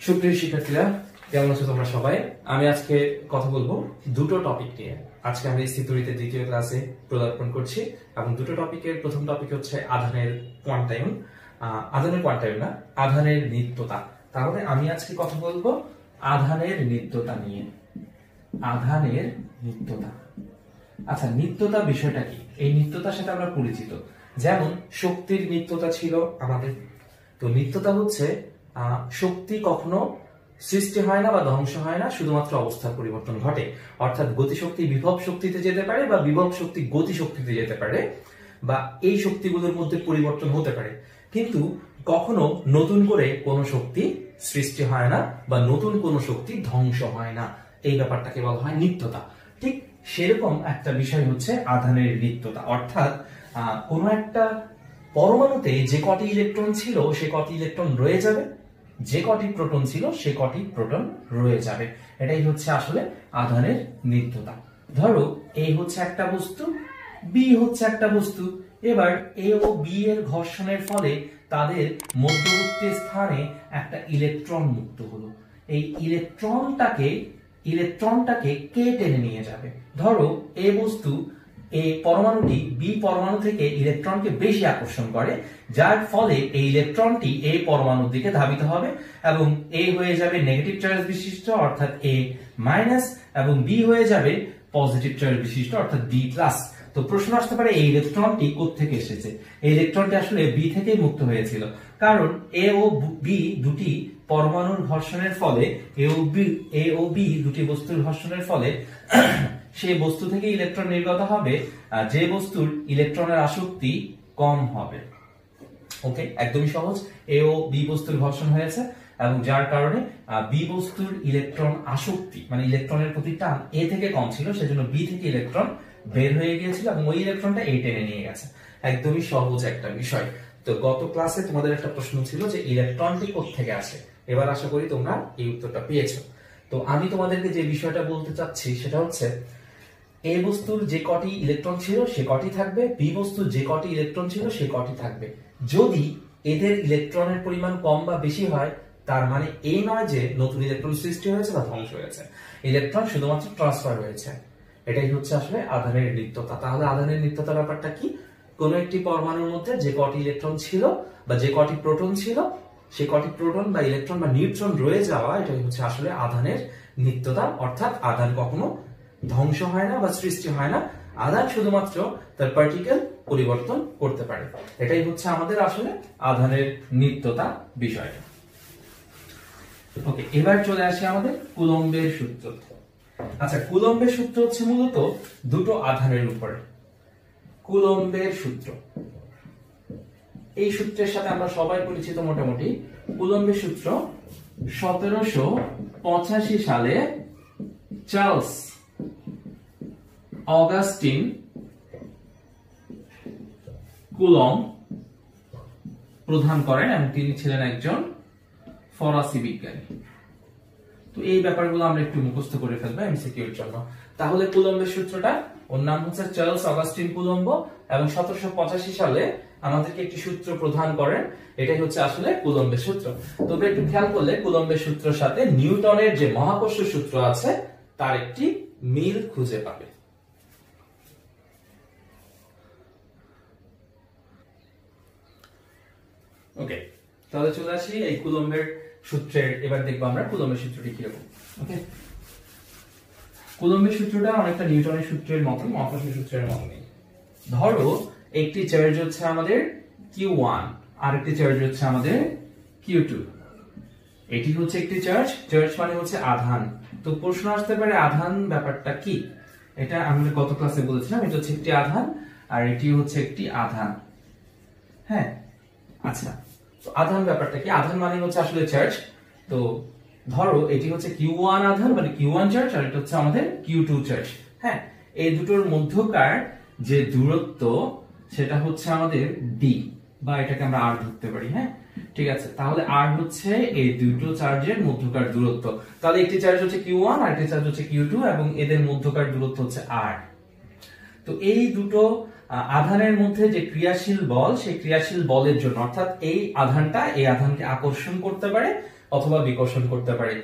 সুপ্রিয় শিক্ষার্থীরা, কেমন আছো তোমরা সবাই? আমি আজকে কথা বলবো দুটো টপিক নিয়ে। আজকে আমি স্থিতিতে দ্বিতীয় ক্লাসে পদার্পণ করছি এবং দুটো টপিকের প্রথম টপিক হচ্ছে আধানের কোয়ান্টায়ন। আধানের কোয়ান্টায়ন না, আধানের নিত্যতা। তাহলে আমি আজকে কথা বলবো আধানের নিত্যতা নিয়ে। আধানের নিত্যতা। আচ্ছা, নিত্যতা বিষয়টা কি? এই নিত্যতার সাথে আমরা পরিচিত, যেমন শক্তির নিত্যতা ছিল আমাদের। তো নিত্যতা হচ্ছে শক্তি কখনো সৃষ্টি হয় না বা ধ্বংস হয় না, শুধুমাত্র অবস্থার পরিবর্তন ঘটে। অর্থাৎ গতিশক্তি বিভব শক্তিতে যেতে পারে বা বিভব শক্তি গতি শক্তিতে যেতে পারে, বা এই শক্তিগুলোর মধ্যে পরিবর্তন হতে পারে, কিন্তু কখনো নতুন করে কোনো শক্তি সৃষ্টি হয় না বা নতুন কোনো শক্তি ধ্বংস হয় না। এই ব্যাপারটাকে বলা হয় নিত্যতা। ঠিক সেরকম একটা বিষয় হচ্ছে আধানের নিত্যতা। অর্থাৎ কোনো একটা পরমাণুতে যে কটি ইলেকট্রন ছিল সে কটি ইলেকট্রন রয়ে যাবে, যে কটি প্রোটন ছিল সে কটি প্রোটন রয়ে যাবে। এটাই হচ্ছে আসলে আধানের নিত্যতা। ধরো এই হচ্ছে একটা বস্তু, বি হচ্ছে একটা বস্তু। এবার এ ও বি এর ঘর্ষণের ফলে তাদের মধ্যবর্তী স্থানে একটা ইলেকট্রন মুক্ত হলো। এই ইলেকট্রনটাকে কে টেনে নিয়ে যাবে? ধরো এ বস্তু, এই পরমাণুটি বি পরমাণু থেকে ইলেকট্রনকে বেশি আকর্ষণ করে, যার ফলে এই ইলেকট্রনটি এই পরমাণুর দিকে ধাবিত হবে এবং এ হয়ে যাবে নেগেটিভ চার্জ বিশিষ্ট অর্থাৎ এ মাইনাস, এবং বি হয়ে যাবে পজিটিভ চার্জ বিশিষ্ট অর্থাৎ বি প্লাস। তো প্রশ্ন আসতে পারে এই ইলেকট্রনটি কোত্থেকে এসেছে? এই ইলেকট্রনটি আসলে বি থেকেই মুক্ত হয়েছিল, কারণ এ ও বি দুটি পরমাণুর ঘর্ষণের ফলে, এ ও বি দুটি বস্তুর ঘর্ষণের ফলে সেই বস্তু থেকে ইলেকট্রন নির্গত হবে যে বস্তুর ইলেকট্রনের আসক্তি কম হবে। ওকে, একদমই সহজ। এ ও বি বস্তুর ঘর্ষণ হয়েছে এবং যার কারণে বি বস্তুর ইলেকট্রন আসক্তি মানে ইলেকট্রনের প্রতি টান এ থেকে কম ছিল, সেজন্য বি থেকে ইলেকট্রন বের হয়ে গিয়েছিল এবং ওই ইলেকট্রনটা এ টেনে নিয়ে গেছে। একদমই সহজ একটা বিষয়। তো গত ক্লাসে তোমাদের একটা প্রশ্ন ছিল যে ইলেকট্রনটি কোত্থেকে আসে। এবার আশা করি তোমরা এই উত্তরটা পেয়েছো। তো আমি তোমাদেরকে যে বিষয়টা বলতে চাচ্ছি সেটা হচ্ছে, এ বস্তুর যে কটি ইলেকট্রন ছিল সে কটি থাকবে, বি বস্তুর যে কটি ইলেকট্রন ছিল সে কটি থাকবে। যদি এদের ইলেকট্রনের পরিমাণ কম বা বেশি হয়, তার মানে এই নয় যে নতুন ইলেকট্রন সৃষ্টি হয়েছে বা ধ্বংস হয়েছে, ইলেকট্রন শুধুমাত্র ট্রান্সফার হয়েছে। এটাই হচ্ছে আসলে আধানের নিত্যতা। তাহলে আধানের নিত্যতা ব্যাপারটা কি? কোন একটি পরমাণুর মধ্যে যে কটি ইলেকট্রন ছিল বা যে কটি প্রোটন ছিল, সে কটি প্রোটন বা ইলেকট্রন বা নিউট্রন রয়ে যাওয়া, এটাই হচ্ছে আসলে আধানের নিত্যতা। অর্থাৎ আধান কখনো ধ্বংস হয় না বা সৃষ্টি হয় না, আধান শুধুমাত্র তার পার্টিকেল পরিবর্তন করতে পারে। এটাই হচ্ছে আমাদের আসলে আধানের নিত্যতা বিষয়টা। ওকে, এবার চলে আসি আমাদের কুলম্বের সূত্র। আচ্ছা, কুলম্বের সূত্র হচ্ছে মূলত দুটো আধানের উপরে। কুলম্বের সূত্র, এই সূত্রের সাথে আমরা সবাই পরিচিত মোটামুটি। কুলম্বের সূত্র 1785 সালে চার্লস অগাস্টিন কুলম্ব প্রদান করেন এবং তিনি ছিলেন একজন ফরাসি বিজ্ঞানী। তো এই ব্যাপারগুলো আমরা একটু মুখস্থ করে ফেলবো এমসিকিউর জন্য। তাহলে কুলম্বের সূত্রটা, ওর নাম হচ্ছে চার্লস অগাস্টিন কুলম্ব, এবং 1785 সালে আমাদেরকে একটি সূত্র প্রদান করেন। এটাই হচ্ছে আসলে কুলম্বের সূত্র। তবে একটু খেয়াল করলে কুলম্বের সূত্রের সাথে নিউটনের যে মহাকর্ষ সূত্র আছে তার একটি মিল খুঁজে পাবে। ওকে, তাহলে চলে আসি এই কুলম্বের সূত্রের। এবার দেখবো আমরা কুলম্বের সূত্রটি কিরকম। ওকে, কুলম্বের সূত্রটা অনেকটা নিউটনের সূত্রের মতো, মহাকর্ষ সূত্রের মতো নেই। ধরো একটি চার্জ হচ্ছে আমাদের Q1, আর একটি চার্জ হচ্ছে আমাদের Q2। এটি হচ্ছে একটি চার্জ, চার্জ মানে হচ্ছে আধান। তো প্রশ্ন আসতে পারে আধান ব্যাপারটা কি? এটা আমরা গত ক্লাসে বলেছিলাম, এটা হচ্ছে একটি আধান আর এটি হচ্ছে একটি আধান। হ্যাঁ, আচ্ছা, তো আধান ব্যাপারটা কি? আধান মানে হচ্ছে আসলে চার্জ। তো ধরো এটি হচ্ছে Q1 আধান মানে Q1 চার্জ, আর এটা হচ্ছে আমাদের Q2 চার্জ। হ্যাঁ, এই দুটোর মধ্যকার যে দূরত্ব সেটা হচ্ছে আমাদের d, বা এটাকে আমরা r ধরতে পারি। হ্যাঁ, ঠিক আছে। তাহলে r হচ্ছে এই দুটো চার্জের মধ্যকার দূরত্ব। তাহলে একটি চার্জ হচ্ছে Q1 আর একটি চার্জ হচ্ছে Q2 এবং এদের মধ্যকার দূরত্ব হচ্ছে r। তো এই দুটো আধানের মধ্যে যে ক্রিয়াশীল বল, সেই ক্রিয়াশীল বলের জন্য, অর্থাৎ এই আধানটা এই আধানকে আকর্ষণ করতে পারে অথবা বিকর্ষণ করতে পারে।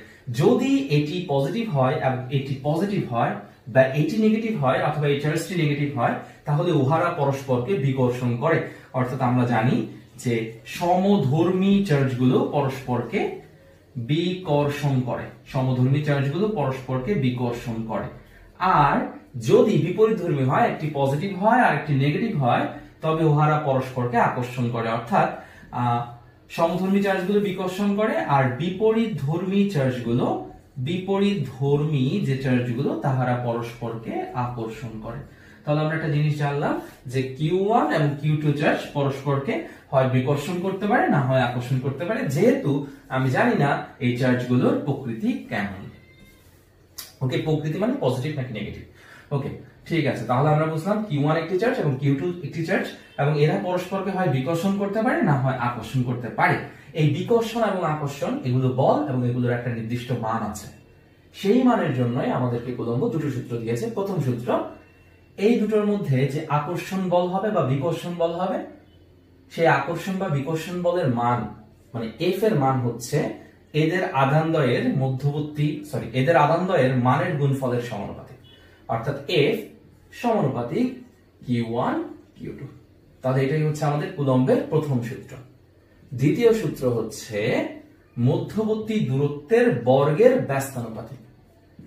যদি এটি পজিটিভ হয় এবং এটি পজিটিভ হয় বা এটি নেগেটিভ হয় অথবা এই চার্জটি নেগেটিভ হয়, তাহলে উহারা পরস্পরকে বিকর্ষণ করে। অর্থাৎ আমরা জানি যে সমধর্মী চার্জগুলো পরস্পরকে বিকর্ষণ করে, সমধর্মী চার্জগুলো পরস্পরকে বিকর্ষণ করে। আর যদি বিপরীতধর্মী হয়, একটি পজিটিভ হয় আর একটি নেগেটিভ হয়, তবে উহারা পরস্পরকে আকর্ষণ করে। অর্থাৎ সমধর্মী চার্জগুলো বিকর্ষণ করে আর বিপরীতধর্মী যে চার্জগুলো তাহারা পরস্পরকে আকর্ষণ করে। তাহলে আমরা একটা জিনিস জানলাম যে Q1 এবং Q2 চার্জ পরস্পরকে হয় বিকর্ষণ করতে পারে না হয় আকর্ষণ করতে পারে, যেহেতু আমি জানি না এই চার্জগুলোর প্রকৃতি কেমন। ওকে, প্রকৃতি মানে পজিটিভ নাকি নেগেটিভ। ওকে, ঠিক আছে। তাহলে আমরা বুঝলাম Q1 একটি চার্জ এবং Q2 একটি চার্জ, এবং এরা পরস্পরকে হয় বিকর্ষণ করতে পারে না হয় আকর্ষণ করতে পারে। এই বিকর্ষণ এবং আকর্ষণ এগুলো বল এবং এগুলোর একটা নির্দিষ্ট মান আছে। সেই মানের জন্যই আমাদেরকে কুলম্ব দুটো সূত্র দিয়েছে। প্রথম সূত্র, এই দুটোর মধ্যে যে আকর্ষণ বল হবে বা বিকর্ষণ বল হবে, সেই আকর্ষণ বা বিকর্ষণ বলের মান মানে F এর মান হচ্ছে এদের আধানদ্বয়ের মানের গুণফলের সমানুপাতিক। অর্থাৎ F সমানুপাতিক Q1 Q2। তাহলে এটাই হচ্ছে আমাদের কুলম্বের প্রথম সূত্র। দ্বিতীয় সূত্র হচ্ছে মধ্যবর্তী দূরত্বের বর্গের ব্যস্তানুপাতিক।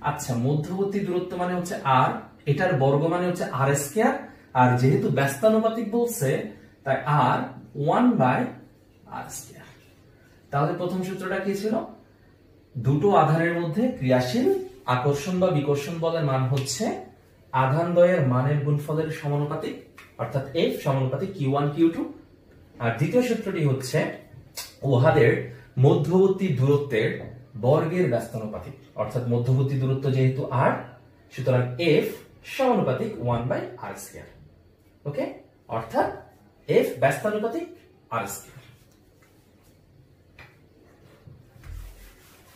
আচ্ছা, মধ্যবর্তী দূরত্ব মানে হচ্ছে r, এটার বর্গ মানে হচ্ছে r স্কয়ার, আর যেহেতু ব্যস্তানুপাতিক বলছে তাই r 1/r স্কয়ার। তাহলে প্রথম সূত্রটা কি ছিল? দুটো আধানের মধ্যে ক্রিয়াশীল আকর্ষণ বা বিকর্ষণ বলের মান হচ্ছে আধানদ্বয়ের মানের গুণফলের সমানুপাতিক, অর্থাৎ F সমানুপাতিক Q1 Q2। আর দ্বিতীয় সূত্রটি হচ্ছে উহাদের মধ্যবর্তী দূরত্বের বর্গের ব্যস্তানুপাতিক, অর্থাৎ মধ্যবর্তী দূরত্ব যেহেতু r, সুতরাং F সমানুপাতিক 1/r স্কয়ার। ওকে, অর্থাৎ F ব্যস্তানুপাতিক r স্কয়ার।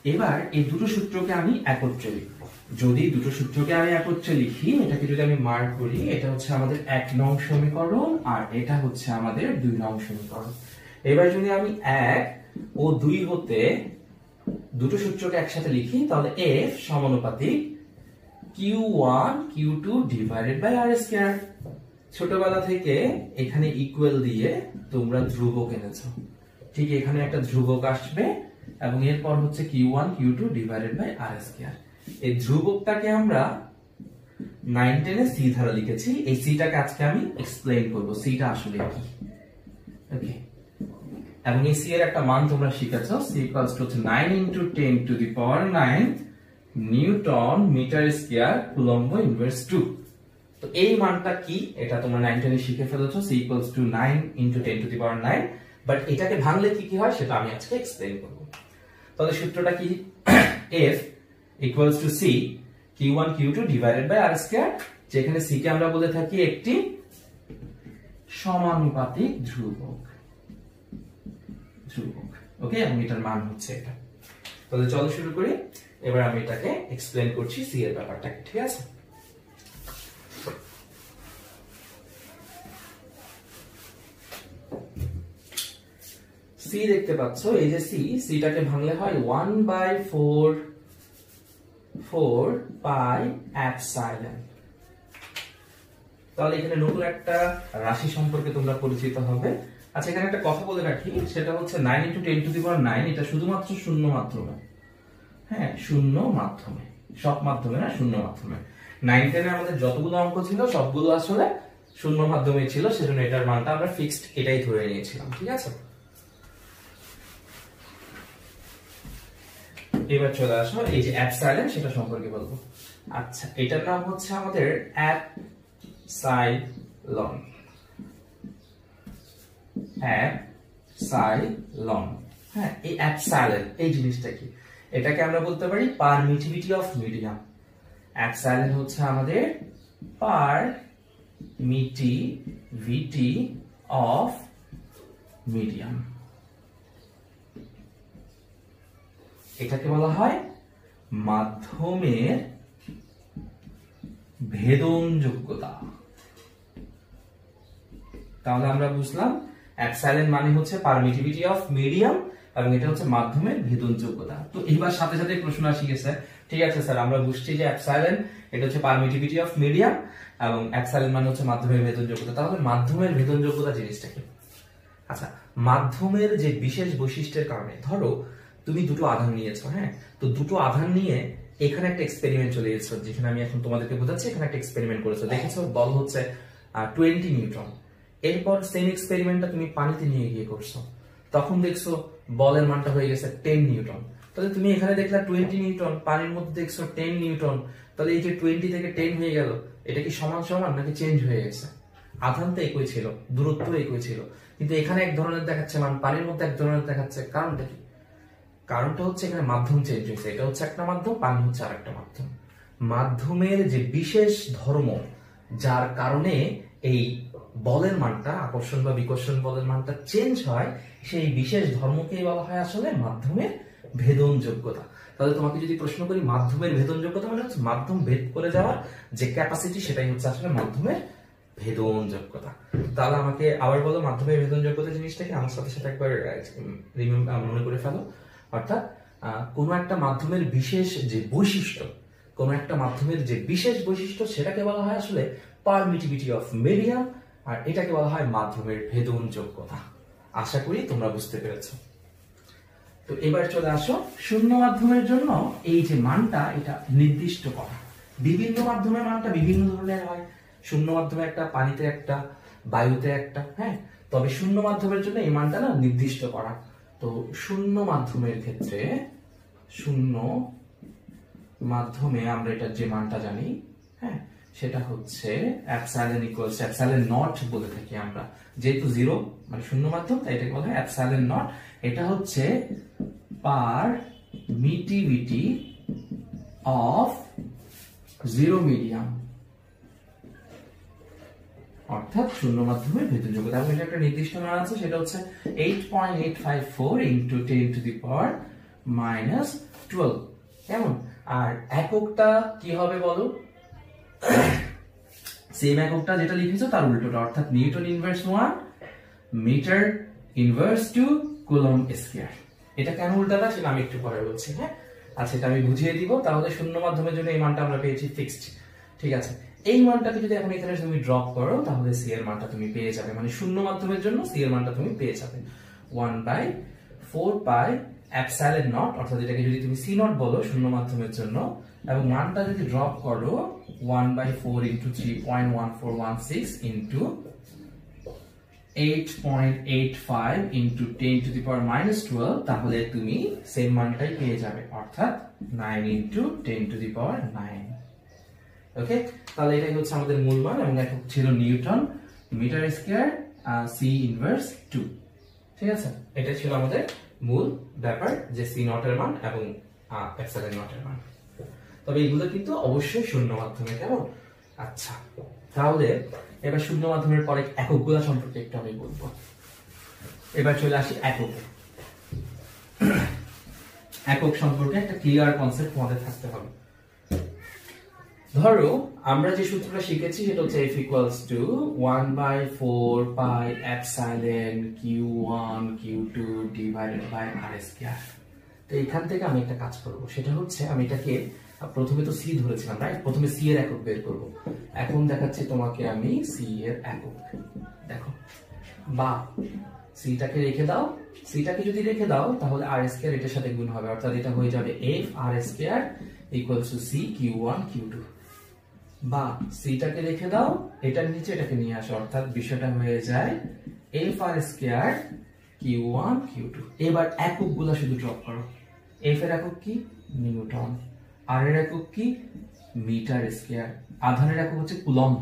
এবার এই দুটো সূত্রকে আমি একত্রে লিখব। যদি দুটো সূত্রকে আমি একত্রে লিখি, এটাকে যদি আমি মার্ক করি, এটা হচ্ছে আমাদের 1 নং সমীকরণ আর এটা হচ্ছে আমাদের 2 নং সমীকরণ। এবার যদি আমি 1 ও 2 হতে দুটো সূত্রকে একসাথে লিখি, তাহলে F সমানুপাতিক Q1 Q2 divided by r square. ছোটবেলা থেকে এখানে ইকুয়াল দিয়ে তোমরা ধ্রুবক এনেছো, ঠিক এখানে একটা ধ্রুবক আসবে এবং এরপর হচ্ছে Q1 Q2 divided by r square. এই ধ্রুবকটাকে আমরা 9-10 এ c ধারা লিখেছি। এই c টাকে আজকে আমি এক্সপ্লেইন করব, c টা আসলে কি। ওকে, এবং এই c এর একটা মান তোমরা শিখেছো, c = 9 × 10⁹ newton metre square coulomb inverse 2। তো এই মানটা কি এটা তোমরা 9-10 এ শিখে ফেলেছো, c = 9 × 10⁹। বাট এটাকে ভাঙলে কি কি হয় সেটা আমি আজকে এক্সপ্লেইন করব। তাহলে সূত্রটা কি? F = c Q1 Q2 divided by r square, যেখানে c কে আমরা বলে থাকি একটি সমানুপাতিক ধ্রুবক। ওকে, এবং এটার মান হচ্ছে এটা। তাহলে চলো শুরু করি। এবার আমি এটাকে এক্সপ্লেইন করছি c এর ব্যাপারটা, ঠিক আছে? c দেখতে পাচ্ছ, এই যে c টাকে ভাঙলে হয় 1/4 পাই এপসাইলন। তাহলে এখানে নতুন একটা রাশি সম্পর্কে তোমরা পরিচিত হবে। আচ্ছা, এখানে একটা কথা বলে রাখি, সেটা হচ্ছে 9 × 10⁹, এটা শুধুমাত্র শূন্য মাধ্যমে। হ্যাঁ, শূন্য মাধ্যমে, সব মাধ্যমে না, শূন্য মাধ্যমে। 9-10 এ আমাদের যতগুলো অঙ্ক ছিল সবগুলো আসলে শূন্য মাধ্যমে ছিল, সেজন্য এটার মানটা আমরা ফিক্সড এটাই ধরে নিয়েছিলাম, ঠিক আছে? এবার চলে আসো এই যে এপসাইলন, সেটা সম্পর্কে বলবো। আচ্ছা, এটার নাম হচ্ছে আমাদের এপসাইলন। হ্যাঁ, এই এপসাইলন এই জিনিসটা কি? এটাকে আমরা বলতে পারি পারমিটিভিটি অফ মিডিয়াম। এপসাইলন হচ্ছে আমাদের পারমিটিভিটি অফ মিডিয়াম। এটাকে বলা হয় মাধ্যমের ভেদনযোগ্যতা। তাহলে আমরা বুঝলাম এপসাইলন মানে হচ্ছে পারমিটিভিটি অফ মিডিয়াম, এবং এটা হচ্ছে মাধ্যমের ভেদনযোগ্যতা। তো এবার সাথে সাথে প্রশ্ন আসি গেছে, ঠিক আছে স্যার আমরা বুঝছি যে এপসাইলন এটা হচ্ছে পারমিটিভিটি অফ মিডিয়াম এবং এপসাইলন মানে হচ্ছে মাধ্যমের ভেদনযোগ্যতা। তাহলে মাধ্যমের ভেদনযোগ্যতা জিনিসটা কি? আচ্ছা, মাধ্যমের যে বিশেষ বৈশিষ্ট্যের কারণে, ধরো তুমি দুটো আধান নিয়েছো, হ্যাঁ, তো দুটো আধান নিয়ে এখানে একটা এক্সপেরিমেন্ট চলে গেছো, যেখানে আমি এখন তোমাদেরকে বোঝাচ্ছি, এখানে একটা এক্সপেরিমেন্ট করেছো, দেখেছো বল হচ্ছে 20 নিউটন। এরপর সেম এক্সপেরিমেন্টটা তুমি পানিতে নিয়ে গিয়ে করছো, তখন দেখছো বলের মানটা হয়ে গেছে 10 নিউটন। তাহলে তুমি এখানে দেখলা 20 নিউটন, পানির মধ্যে দেখছো 10 নিউটন, তাহলে এই যে 20 থেকে 10 হয়ে গেল, এটা কি সমান সমান নাকি চেঞ্জ হয়ে গেছে? আধান তো একই ছিল, দূরত্ব একই ছিল, কিন্তু এখানে এক ধরনের দেখাচ্ছে মান, পানির মধ্যে এক ধরনের দেখাচ্ছে। কারণটা কি? কারণটা হচ্ছে এখানে মাধ্যম চেঞ্জ হয়েছে, এটা হচ্ছে একটা মাধ্যম, পানি হচ্ছে আরেকটা মাধ্যম। মাধ্যমের যে বিশেষ ধর্ম, যার কারণে এই বলের মানটা, আকর্ষণ বা বিকর্ষণ বলের মানটা চেঞ্জ হয়, সেই বিশেষ ধর্মকেই বলা হয় আসলে মাধ্যমের ভেদনযোগ্যতা। তাহলে তোমাকে যদি প্রশ্ন করি মাধ্যমের ভেদনযোগ্যতা মানে হচ্ছে মাধ্যম ভেদ করে যাওয়ার যে ক্যাপাসিটি, সেটাই হচ্ছে আসলে মাধ্যমের ভেদনযোগ্যতা। তাহলে আমাকে আবার বলো মাধ্যমের ভেদনযোগ্যতা জিনিসটাকে আমার সাথে সাথে একবার মনে করে ফেলো। অর্থাৎ কোন একটা মাধ্যমের বিশেষ যে বৈশিষ্ট্য, কোন একটা মাধ্যমের যে বিশেষ বৈশিষ্ট্য, সেটাকে বলা হয় আসলে পারমিটিভিটি অফ মিডিয়াম, আর এটাকে বলা হয় মাধ্যমের ভেদনযোগ্যতা। আশা করি তোমরা বুঝতে পেরেছো। তো এবার চলে আসো শূন্য মাধ্যমের জন্য এই যে মানটা, এটা নির্দিষ্ট করা। বিভিন্ন মাধ্যমের মানটা বিভিন্ন ধরনের হয়, শূন্য মাধ্যমে একটা, পানিতে একটা, বায়ুতে একটা, হ্যাঁ, তবে শূন্য মাধ্যমের জন্য এই মানটা না নির্দিষ্ট করা। তো শূন্য মাধ্যমের ক্ষেত্রে, শূন্য মাধ্যমে আমরা এটার যে মানটা জানি, হ্যাঁ, সেটা হচ্ছে এপসাইলন ইকুয়ালস এপসাইলন নট বলে থাকি আমরা, যেহেতু জিরো মানে শূন্য মাধ্যম, তাই এটাকে বলা হয় এপসাইলন নট। এটা হচ্ছে পারমিটিভিটি অফ জিরো মিডিয়াম, অর্থাৎ শূন্য মাধ্যমের ভেদনযোগ্যতা। এবং এটা একটা নির্দিষ্ট মান আছে, সেটা হচ্ছে 8.854 ইন্টু 10 টু দি পাওয়ার -12। কেমন? আর এককটা কি হবে বলো? সেম এককটা যেটা লিখেছো তার উল্টোটা, অর্থাৎ newton inverse 1, metre inverse 2, coulomb square. এটা কেন উল্টাটা সেটা আমি একটু পরে বলছি, হ্যাঁ। আচ্ছা, এটা আমি বুঝিয়ে দিব। তাহলে শূন্য মাধ্যমের জন্য এই মানটা আমরা পেয়েছি ফিক্সড, ঠিক আছে। এই মানটাকে যদি এখন এখানে তুমি ড্রপ করো, তাহলে সি এর মানটা তুমি পেয়ে যাবে, মানে শূন্য মাধ্যমের জন্য সি এর মানটা তুমি পেয়ে যাবে 1/4 পাই এপসাইলন নট, অর্থাৎ এটাকে যদি তুমি সি নট বলো শূন্য মাধ্যমের জন্য, এবং মানটা যদি ড্রপ করো 1/4 into 3.1416 into 8.85 into 10 to the power -12, তাহলে তুমি সেম মানটাই পেয়ে যাবে, অর্থাৎ 9 ইন্টু 10 টু দি পাওয়ার 9। ওকে, তাহলে এটাই হচ্ছে আমাদের মূল মান, এবং একক ছিল newton metre square C inverse 2, ঠিক আছে। এটা ছিল আমাদের মূল ব্যাপার, যে সি নট এর মান এবং এপসাইলন নট এর মান। তবে এগুলো কিন্তু অবশ্যই শূন্য মাধ্যমে, কেমন? আচ্ছা, তাহলে এবার শূন্য মাধ্যমের পরে এককগুলো সম্পর্কে একটু আমি বলবো। এবার চলে আসি একক। একক সম্পর্কে একটা ক্লিয়ার কনসেপ্ট তোমাদের থাকতে হবে। ধরো আমরা যে সূত্রটা শিখেছি সেটা হচ্ছে F equals to 1/4 pi epsilon Q1 Q2 divided by R square। তো এখান থেকে আমি একটা কাজ করব, সেটা হচ্ছে আমি এটাকে প্রথমে তো সি ধরেছিলাম, রাইট? প্রথমে সি এর একক বের করব। এখন দেখাচ্ছি তোমাকে আমি সি এর একক। দেখো, বা সিটাকে রেখে দাও, সিটাকে যদি রেখে দাও তাহলে আর স্কয়ার এটার সাথে গুণ হবে, অর্থাৎ এটা হয়ে যাবে f r square equals to c q1 q2। বা সিটাকে রেখে দাও, এটার নিচে এটাকে নিয়ে আসো, অর্থাৎ বিষয়টা হয়ে যায় f r square q1 q2। এবার এককগুলো শুধু ড্রপ করো। f এর একক কি? নিউটন। r এর একক কি? Metre square. আধানের একক হচ্ছে কুলম্ব,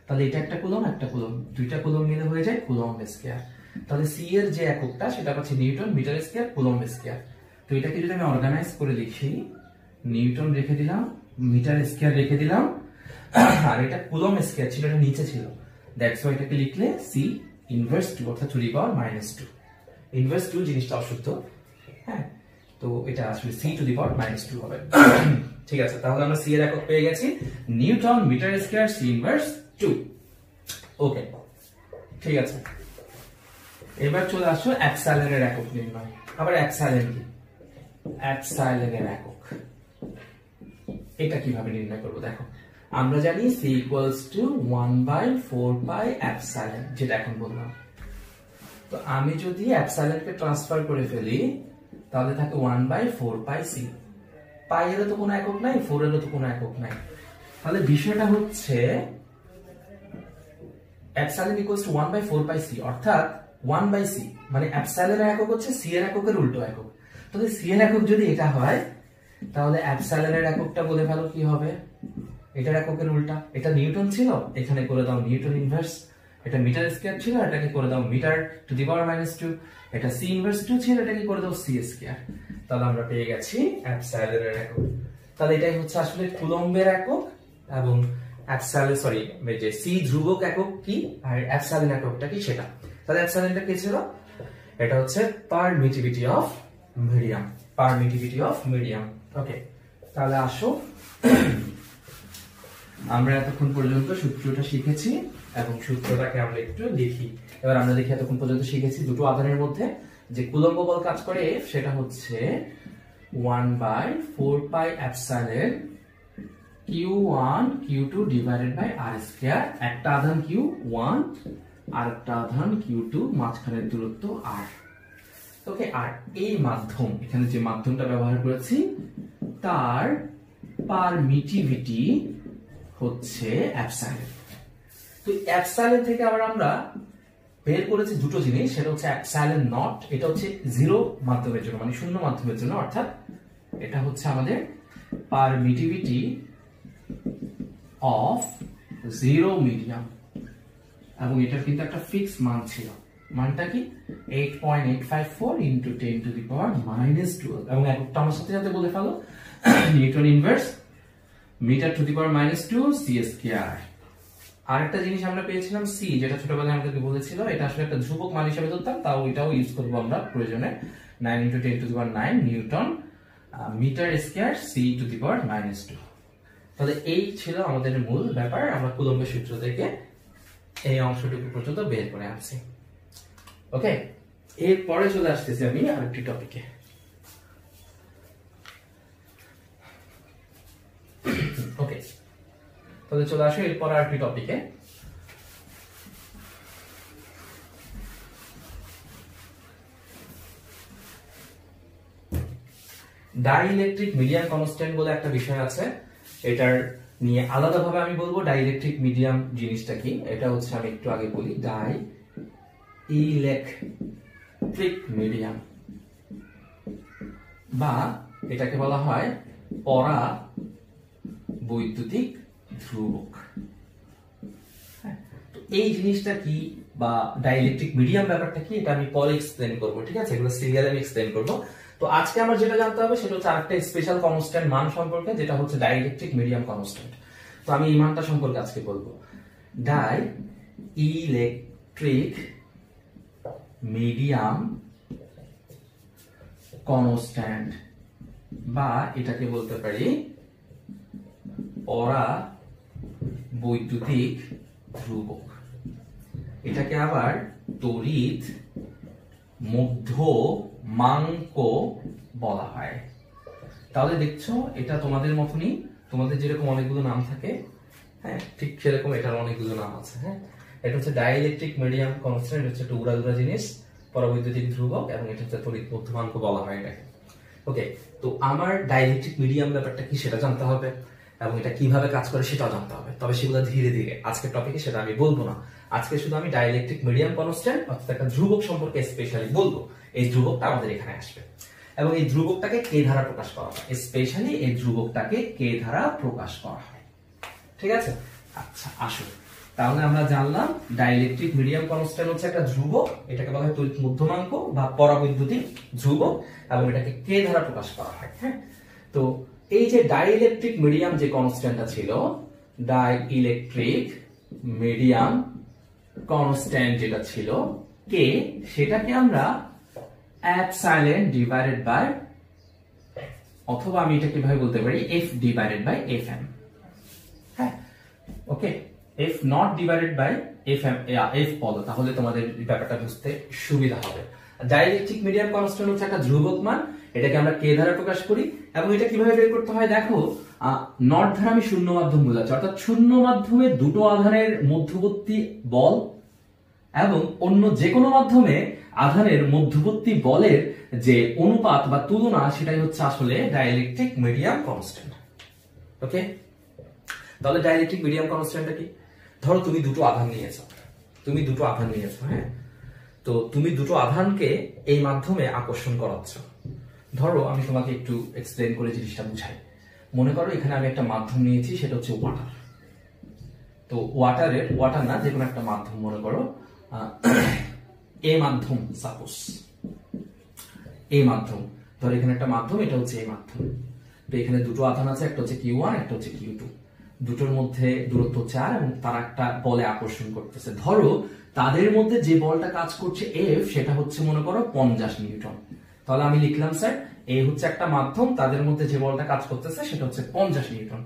তাহলে এটা একটা কুলম্ব, একটা কুলম্ব, দুইটা কুলম্ব মিলে হয়ে যায় কুলম্ব স্কয়ার। তাহলে সি এর যে এককটা সেটা হচ্ছে newton metre square coulomb square. তো এটাকে যদি আমি অর্গানাইজ করে লিখি, নিউটন রেখে দিলাম, মিটার স্কয়ার রেখে দিলাম, আর এটা কুলম্ব স্কয়ার ছিল, এটা নিচে ছিল, দ্যাটস ওয়াই এটাকে লিখলে সি ইনভার্স 2 অর্থাৎ টু দি পাওয়ার -2। ইনভার্স 2 জিনিসটা অশুদ্ধ, হ্যাঁ, তো এটা আসলে সি টু দি পাওয়ার -2 হবে। ঠিক আছে, তাহলে আমরা সি এর একক পেয়ে গেছি newton metre square C inverse 2। Okay, ঠিক আছে। এবার চলে আসো এপসাইলন এর একক নির্ণয়। আবার এপসাইলন কি? এপসাইলনের একক। এটা কিভাবে নির্ণয় করব দেখো, আমরা জানি c equals to 1/4 pi epsilon, যেটা এখন বললাম। তো আমি যদি এপসাইলনকে ট্রান্সফার করে ফেলি তাহলে থাকে 1/4 পাই c। পাই এর তো কোনো একক নাই, 4 এর তো কোনো একক নাই, তাহলে বিষয়টা হচ্ছে epsilon equals to 1/4 pi c, অর্থাৎ 1/c, মানে এপসাইলনের একক হচ্ছে c এর এককের উল্টো একক। তাহলে c এর একক যদি এটা হয় তাহলে এপসাইলনের এককটা বলে ফেলো কি হবে, এটার এককের উল্টা। এটা নিউটন ছিল, এখানে করে দাও নিউটন ইনভার্স। এটা মিটার স্কয়ার ছিল, এটাকে করে দাও মিটার টু দি পাওয়ার -2। এটা c ইনভার্স 2 ছিল, এটাকে করে দাও c স্কয়ার। তাহলে আমরা পেয়ে গেছি এপসাইলনের একক। তাহলে এটাই হচ্ছে আসলে কুলম্বের একক, এবং এপসাইলন যে c ধ্রুবক একক কি আর এপসাইলন এককটা কি সেটা। তাহলে এপসাইলনটা কি ছিল? এটা হচ্ছে permittivity of medium, permittivity of medium. Okay, তাহলে আসো আমরা এতক্ষণ পর্যন্ত সূত্রটা শিখেছি এবং সূত্রটাকে আমরা একটু লিখি। এবার আমরা দেখি এতক্ষণ পর্যন্ত শিখেছি দুটো আধানের মধ্যে যে কুলম্ব বল কাজ করে F, সেটা হচ্ছে 1/4 pi epsilon Q1 Q2 divided by R square. একটা আধান Q1 আর একটা আধান Q2, মাঝখানের দূরত্ব R। ওকে, আর এই মাধ্যম, এখানে যে মাধ্যমটা ব্যবহার করেছি তার পারমিটিভিটি হচ্ছে এপসাইলন। তো এপসাইলন থেকে আবার আমরা বের করেছি দুটো জিনিস, সেটা হচ্ছে এপসাইলন নট, এটা হচ্ছে জিরো মাধ্যমের জন্য, মানে শূন্য মাধ্যমের জন্য, অর্থাৎ এটা হচ্ছে আমাদের পারমিটিভিটি অফ জিরো মিডিয়াম, এবং এটার কিন্তু একটা ফিক্স মান ছিল। মানটা কি? 8.854 ইনটু 10 টু দি পাওয়ার -12, এবং এককটা আমার সাথে সাথে বলে ফেলো, newton inverse metre to the power -2 c square. আরেকটা জিনিস আমরা পেয়েছিলাম c, যেটা ছোটবেলায় আমাদেরকে বলেছিল, এটা আসলে একটা ধ্রুবক মান হিসেবে ধরতাম, তাও এটাও ইউজ করব আমরা প্রয়োজনে। 9 into 10 to the power 9 newton metre square c to the power -2। তাহলে এই ছিল আমাদের মূল ব্যাপার, আমরা কুলম্বের সূত্র থেকে এই অংশটুকু পর্যন্ত বের করে আনছি। ওকে, এরপরে চলে আসতেছি আমি আরেকটি টপিকে। ওকে, তাহলে চলে আসো এরপর আরেকটি টপিকে। ডাইইলেকট্রিক মিডিয়াম কনস্ট্যান্ট বলে একটা বিষয় আছে, এটার নিয়ে আলাদাভাবে আমি বলবো ডাইইলেকট্রিক মিডিয়াম জিনিসটা কি। এটা হচ্ছে, আমি একটু আগে বলি, ডাইইলেকট্রিক মিডিয়াম, বা এটাকে বলা হয় পরাবৈদ্যুতিক ধ্রুবক। তো এই জিনিসটা কি বা ডাইইলেকট্রিক মিডিয়াম ব্যাপারটা কি, এটা আমি পরে এক্সপ্লেন করবো, ঠিক আছে? এগুলো সিরিয়ালে আমি এক্সপ্লেন করবো। তো আজকে আমার যেটা জানতে হবে সেটা হচ্ছে আরেকটা স্পেশাল কনস্ট্যান্ট মান সম্পর্কে, যেটা হচ্ছে ডাইইলেকট্রিক মিডিয়াম কনস্ট্যান্ট। তো আমি এই মানটা সম্পর্কে আজকে বলবো। ডাইইলেকট্রিক মিডিয়াম কনস্ট্যান্ট, বা এটাকে বলতে পারি পরাবৈদ্যুতিক ধ্রুবক। এটাকে আবার তড়িৎ মধ্যমাঙ্ক বলা হয়। তাহলে দেখছো, এটা তোমাদের মতনই, তোমাদের যেরকম অনেকগুলো নাম থাকে, হ্যাঁ, ঠিক সেরকম এটার অনেকগুলো নাম আছে। হ্যাঁ, এটা হচ্ছে ডাইইলেকট্রিক মিডিয়াম কনস্ট্যান্ট, হচ্ছে একটা উড়াদুরা জিনিস, পরাবৈদ্যুতিক ধ্রুবক, এবং এটা হচ্ছে তড়িৎ মধ্যমাঙ্ক বলা হয় এটাকে। ওকে, তো আমার ডাইইলেকট্রিক মিডিয়াম ব্যাপারটা কি সেটা জানতে হবে, এবং এটা কিভাবে কাজ করে সেটাও জানতে হবে। তবে সেগুলো ধীরে ধীরে, আজকের টপিকে সেটা আমি বলবো না। আজকে শুধু আমি ডাইইলেকট্রিক মিডিয়াম কনস্ট্যান্ট অর্থাৎ একটা ধ্রুবক সম্পর্কে স্পেশালি বলবো। এই ধ্রুবকটা আমাদের এখানে আসবে, এবং এই ধ্রুবকটাকে কে দ্বারা প্রকাশ করা হয়, স্পেশালি এই ধ্রুবকটাকে কে দ্বারা প্রকাশ করা হয়। ঠিক আছে, আচ্ছা আসো তাহলে আমরা জানলাম ডাইইলেকট্রিক মিডিয়াম কনস্ট্যান্ট হচ্ছে একটা ধ্রুবক, এটাকে বলা হয় তড়িৎ মধ্যমাঙ্ক বা পরাবৈদ্যুতিক ধ্রুবক, এবং এটাকে কে দ্বারা প্রকাশ করা হয়। হ্যাঁ, তো এই যে ডাইইলেকট্রিক মিডিয়াম যে কনস্ট্যান্টটা ছিল, ডাইইলেকট্রিক মিডিয়াম কনস্ট্যান্ট যেটা ছিল কে, সেটাকে আমরা এপসাইলন ডিভাইডেড বাই, অথবা আমি এটাকে কিভাবে বলতে পারি, F divided by F M. হ্যাঁ, okay, F naught divided by F M, F বলো, তাহলে তোমাদের ব্যাপারটা বুঝতে সুবিধা হবে। ডাইইলেকট্রিক মিডিয়াম কনস্ট্যান্ট হচ্ছে একটা ধ্রুবক মান, এটাকে আমরা কে দ্বারা প্রকাশ করি। এবং এটা কিভাবে বের করতে হয় দেখো, নট দ্বারা আমি শূন্য মাধ্যম বোঝাচ্ছি, অর্থাৎ শূন্য মাধ্যমে দুটো আধানের মধ্যবর্তী বল এবং অন্য যে কোনো মাধ্যমে আধানের মধ্যবর্তী বলের যে অনুপাত বা তুলনা, সেটাই হচ্ছে আসলে ডাইইলেকট্রিক মিডিয়াম কনস্ট্যান্ট। ওকে, তাহলে ডাইইলেকট্রিক মিডিয়াম কনস্ট্যান্টটা কি? ধরো তুমি দুটো আধান নিয়েছো, হ্যাঁ, তো তুমি দুটো আধানকে এই মাধ্যমে আকর্ষণ করাচ্ছ। ধরো আমি তোমাকে একটু এক্সপ্লেন করে জিনিসটা বুঝাই। মনে করো এখানে আমি একটা মাধ্যম নিয়েছি, সেটা হচ্ছে ওয়াটার। তো ওয়াটার না, যে কোনো একটা মাধ্যম, মনে করো এ মাধ্যম, সাপোজ এই মাধ্যম, ধরো এখানে একটা মাধ্যম, এটা হচ্ছে এই মাধ্যম। তো এখানে দুটো আধান আছে, একটা হচ্ছে Q1, একটা হচ্ছে Q2। দুটোর মধ্যে দূরত্ব 4 এবং তারা একটা বলে আকর্ষণ করতেছে। ধরো তাদের মধ্যে যে বলটা কাজ করছে F, সেটা হচ্ছে মনে করো 50 নিউটন। তাহলে আমি লিখলাম স্যার, এই হচ্ছে একটা মাধ্যম, তাদের মধ্যে যে বলটা কাজ করতেছে সেটা হচ্ছে 50 নিউটন।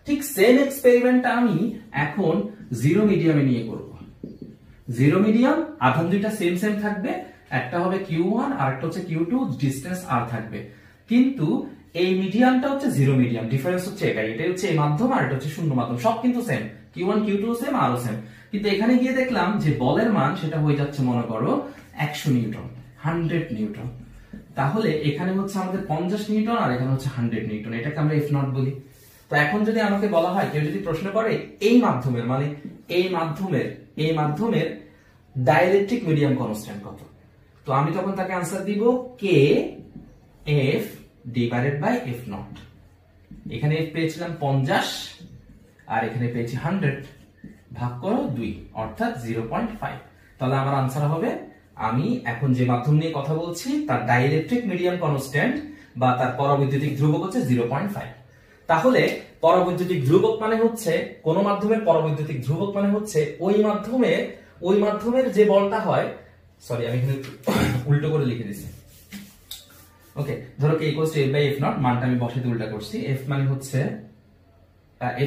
ঠিক সেম এক্সপেরিমেন্টটা আমি এখন জিরো মিডিয়ামে নিয়ে করব। জিরো মিডিয়াম, আধান দুইটা সেম থাকবে, একটা হবে Q1 আর একটা হচ্ছে Q2, ডিসটেন্স r থাকবে। কিন্তু এই মিডিয়ামটা হচ্ছে জিরো মিডিয়াম, ডিফারেন্স হচ্ছে এটাই হচ্ছে এই মাধ্যম আর এটা হচ্ছে শূন্য মাধ্যম, সব কিন্তু সেম, Q1 Q2 সেম, আরও সেম। কিন্তু এখানে গিয়ে দেখলাম যে বলের মান সেটা হয়ে যাচ্ছে মনে করো 100 নিউটন, 100 নিউটন। তাহলে এখানে হচ্ছে আমাদের 50 নিউটন আর এখানে হচ্ছে 100 নিউটন, এটাকে আমরা F নট বলি। তো এখন যদি আমাকে বলা হয়, কেউ যদি প্রশ্ন করে এই মাধ্যমের, মানে এই মাধ্যমের ডাইইলেকট্রিক মিডিয়াম কনস্ট্যান্ট কত, তো আমি তখন তাকে আনসার দিব কে F divided by F naught. এখানে এফ পেয়েছিলাম 50 আর এখানে পেয়েছি 100, ভাগ করো 2, অর্থাৎ 0.5। তাহলে আমার আনসার হবে, আমি এখন যে মাধ্যম নিয়ে কথা বলছি তার ডাইইলেকট্রিক মিডিয়াম কনস্ট্যান্ট বা তার পরাবৈদ্যুতিক ধ্রুবক হচ্ছে 0.5। তাহলে পরাবৈদ্যুতিক ধ্রুবক মানে হচ্ছে, কোন মাধ্যমের পরাবৈদ্যুতিক ধ্রুবক মানে হচ্ছে ওই মাধ্যমের যে বলটা হয়, সরি আমি এখানে উল্টো করে লিখে দিছি। ওকে, ধরো K equals to F by F naught, মানটা আমি বসাতে উল্টা করছি। F মানে হচ্ছে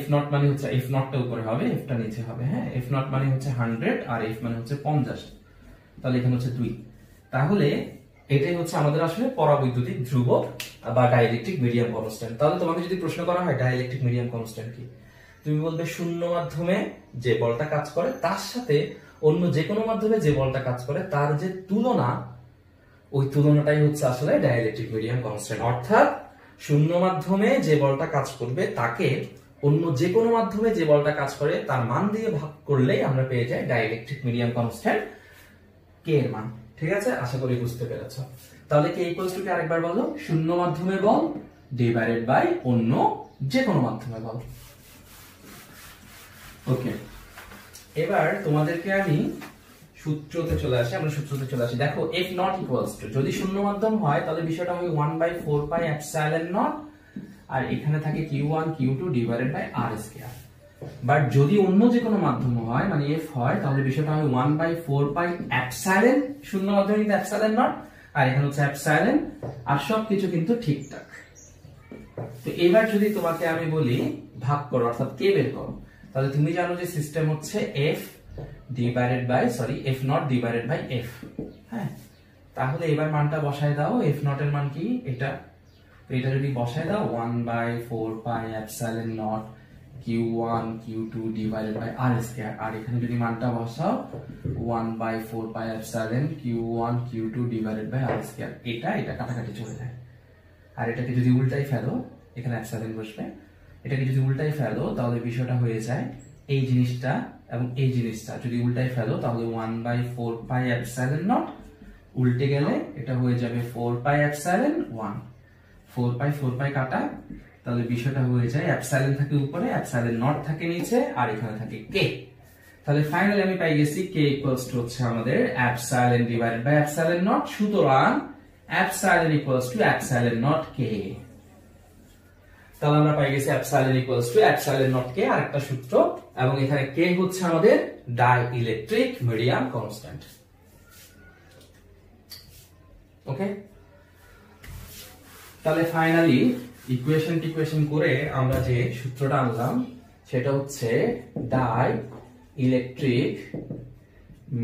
F নট মানে হচ্ছে F নটটা উপরে হবে, F টা নিচে হবে, হ্যাঁ। F নট মানে হচ্ছে 100 আর F মানে হচ্ছে 50, তাহলে এখানে হচ্ছে 2। তাহলে এটাই হচ্ছে আমাদের আসলে পরাবৈদ্যুতিক ধ্রুবক বা ডাইইলেকট্রিক মিডিয়াম কনস্ট্যান্ট। তাহলে তোমাকে যদি প্রশ্ন করা হয় ডাইইলেকট্রিক মিডিয়াম কনস্ট্যান্ট কি, তুমি বলবে শূন্য মাধ্যমে যে বলটা কাজ করে তার সাথে অন্য যে কোনো মাধ্যমে যে বলটা কাজ করে তার যে তুলনা, ওই তুলনাটাই হচ্ছে আসলে ডাইইলেকট্রিক মিডিয়াম কনস্ট্যান্ট। অর্থাৎ শূন্য মাধ্যমে যে বলটা কাজ করবে তাকে অন্য যে কোনো মাধ্যমে যে বলটা কাজ করে তার মান দিয়ে ভাগ করলেই আমরা পেয়ে যাই ডাইইলেকট্রিক মিডিয়াম কনস্ট্যান্ট কে এর মান। ঠিক আছে, আশা করি বুঝতে পেরেছো। তাহলে কে ইকুয়ালস টু কি আরেকবার বলো, শূন্য মাধ্যমে বল ডিভাইডেড বাই অন্য যে কোনো মাধ্যমে বল। ওকে, এবার তোমাদেরকে আমি সূত্রতে চলে আসি, দেখো F নট ইকুয়ালস টু, যদি শূন্য মাধ্যম হয় তাহলে বিষয়টা হবে 1/4 পাই এপসাইলন নট, আর এখানে থাকে Q1 Q2 divided by r square. But যদি অন্য যে কোনো মাধ্যম হয়, মানে F হয়, তাহলে বিষয়টা হবে 1/4 পাই এপসাইলন, শূন্য মাধ্যমে কিন্তু এপসাইলন নট, আর এখানে হচ্ছে এপসাইলন, আর সবকিছু কিন্তু ঠিকঠাক। তো এবার যদি তোমাকে আমি বলি ভাগ করো, অর্থাৎ কে বের করো, তাহলে তুমি জানো যে সিস্টেম হচ্ছে F naught divided by F, হ্যাঁ। তাহলে এবার মানটা বসায় দাও, F নট এর মান কি এটা, তো এটা যদি বসায় দাও 1/4 pi epsilon naught Q1 Q2 divided by r square, আর এখানে যদি মানটা বসাও 1/4 pi epsilon Q1 Q2 divided by r square, এটা কাটাকাটি চলে যায়। আর এটাকে যদি উল্টাই ফেলো, এখানে এপসাইলন বসবে, এটাকে যদি উল্টাই ফেলো তাহলে বিষয়টা হয়ে যায় এই জিনিসটা এবং এই জিনিসটা যদি উল্টাই ফেলো তাহলে 1/4 পাই এপসাইলন নট, উল্টে গেলে এটা হয়ে যাবে 4 পাই এপসাইলন 1, 4 পাই কাটা, তাহলে বিষয়টা হয়ে যায় এপসাইলন থাকে উপরে, এপসাইলন নট থাকে নিচে, আর এখানে থাকে কে। তাহলে ফাইনালি আমি পাই গেছি কে ইকুয়ালস টু হচ্ছে আমাদের epsilon divided by epsilon naught, সুতরাং epsilon equals to epsilon naught K. তাহলে আমরা পাই গেছি epsilon equals to epsilon naught K, আরেকটা সূত্র, এবং এখানে কে হচ্ছে আমাদের ডাইইলেকট্রিক মিডিয়াম কনস্ট্যান্ট। ওকে, তাহলে ফাইনালি ইকুয়েশন করে আমরা যে সূত্রটা আনলাম সেটা হচ্ছে ডাইইলেকট্রিক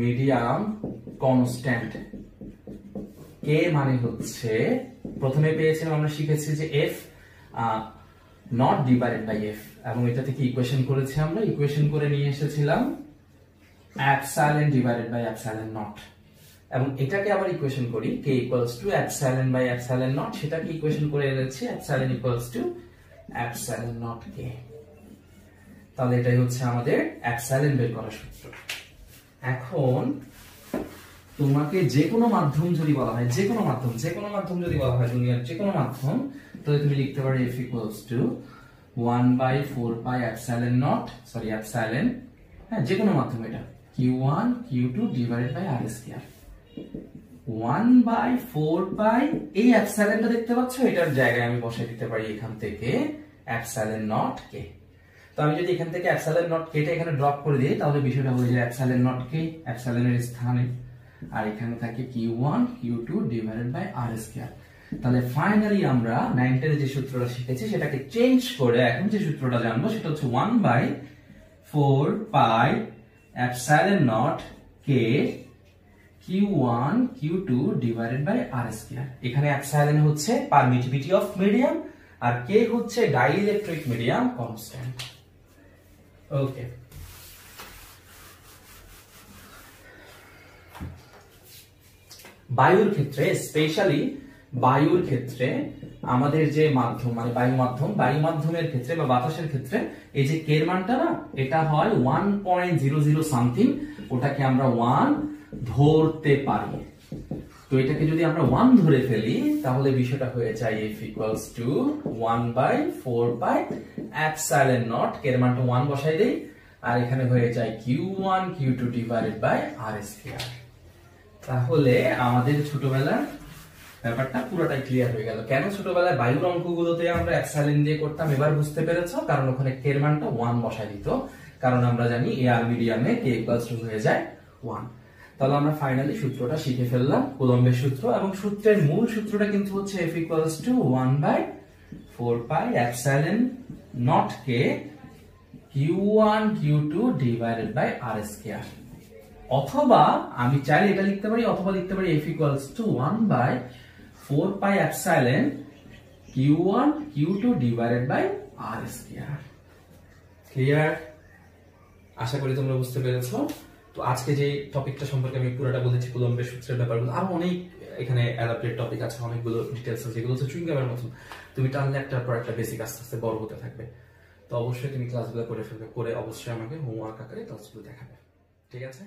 মিডিয়াম কনস্ট্যান্ট। কে মানে হচ্ছে প্রথমে পেয়েছিলাম, আমরা শিখেছি যে F naught divided by F, এবং এটা থেকে ইকুয়েশন করেছি, আমরা ইকুয়েশন করে নিয়ে এসেছিলাম epsilon divided by epsilon naught, এবং এটাকে আবার ইকুয়েশন করি K equals to epsilon by epsilon naught, সেটাকে ইকুয়েশন করে এনেছি epsilon equals to epsilon naught K. তাহলে এটাই হচ্ছে আমাদের এপসাইলন বের করার সূত্র। এখন তোমাকে যে কোনো মাধ্যম যদি বলা হয়, যে কোনো মাধ্যম যদি বলা হয়, দুনিয়ার যে কোনো মাধ্যম, তাহলে তুমি লিখতে পারো f equals to 1/4 pi epsilon naught, sorry epsilon, হ্যাঁ যে কোনো মাধ্যম, এটা q1 q2 divided by r square. 1/4 pi, এই এপসাইলনটা দেখতে পাচ্ছ, এটার জায়গায় আমি বসাই দিতে পারি এখান থেকে এপসাইলন নট কে। তো আমি যদি এখান থেকে এপসাইলন নট কেটা এখানে ড্রপ করে দিই, তাহলে বিষয়টা হয়ে যায় এপসাইলন নট কে এপসাইলনের স্থানে, আর এখানে থাকে q1 q2 divided by r square. তাহলে ফাইনালি আমরা 9 যে সূত্রটা শিখেছি সেটাকে চেঞ্জ করে এখন যে সূত্রটা জানবো সেটা হচ্ছে 1/4 pi epsilon naught K q1 q2 divided by r square. এখানে এপসাইলন হচ্ছে পারমিটিভিটি অফ মিডিয়াম আর কে হচ্ছে ডাইইলেকট্রিক মিডিয়াম কনস্ট্যান্ট। ওকে, বায়ুর ক্ষেত্রে, স্পেশালি বায়ুর ক্ষেত্রে আমাদের যে মাধ্যম মানে বায়ু মাধ্যমের ক্ষেত্রে বা বাতাসের ক্ষেত্রে এই যে কের মানটা না, এটা হয় 1.00 সামথিং, ওটাকে আমরা 1 ধরতে পারি। তো এটাকে যদি আমরা 1 ধরে ফেলি তাহলে বিষয়টা হয়ে যায় f equals to 1/4 pi epsilon not, কের মানটা 1 বসাই দেই, আর এখানে হয়ে যায় q1 q2 divided by r square. তাহলে আমাদের ছোটবেলার ব্যাপারটা পুরোটাই ক্লিয়ার হয়ে গেল। কেন ছোটবেলায় বায়ুর অঙ্কগুলোতে আমরা এপসাইলন দিয়ে করতাম এবার বুঝতে পেরেছো, কারণ ওখানে কে এর মানটা 1 বসাই দিত, কারণ আমরা জানি এয়ার মিডিয়ামে কে ইকুয়ালস টু হয়ে যায় 1। তাহলে আমরা ফাইনালি সূত্রটা শিখে ফেললাম, কুলম্বের সূত্র, এবং সূত্রের মূল সূত্রটা কিন্তু হচ্ছে f equals to 1/4 pi epsilon naught K q1 q2 divided by r square. অথবা আমি চাইলে এটা লিখতে পারি, অথবা লিখতে পারি f equals to 1/4 pi epsilon q1 q2 divided by r square. Clear? আশা করি তোমরা বুঝতে পেরেছো। তো আজকে যে টপিকটা সম্পর্কে আমি পুরোটা বলেছি, কুলম্বের সূত্রের ব্যাপারগুলো, আরো অনেক এখানে অ্যাডাপ্টেড টপিক আছে, অনেকগুলো ডিটেইলস আছে, যেগুলো হচ্ছে চুইংগামের মতো, তুমি টানলে একটার পর একটা বেসিক আস্তে আস্তে বড় হতে থাকবে। তো অবশ্যই তুমি ক্লাসগুলো করে ফেলবে, করে অবশ্যই আমাকে হোমওয়ার্ক আকারে ক্লাসগুলো দেখাবে, ঠিক আছে?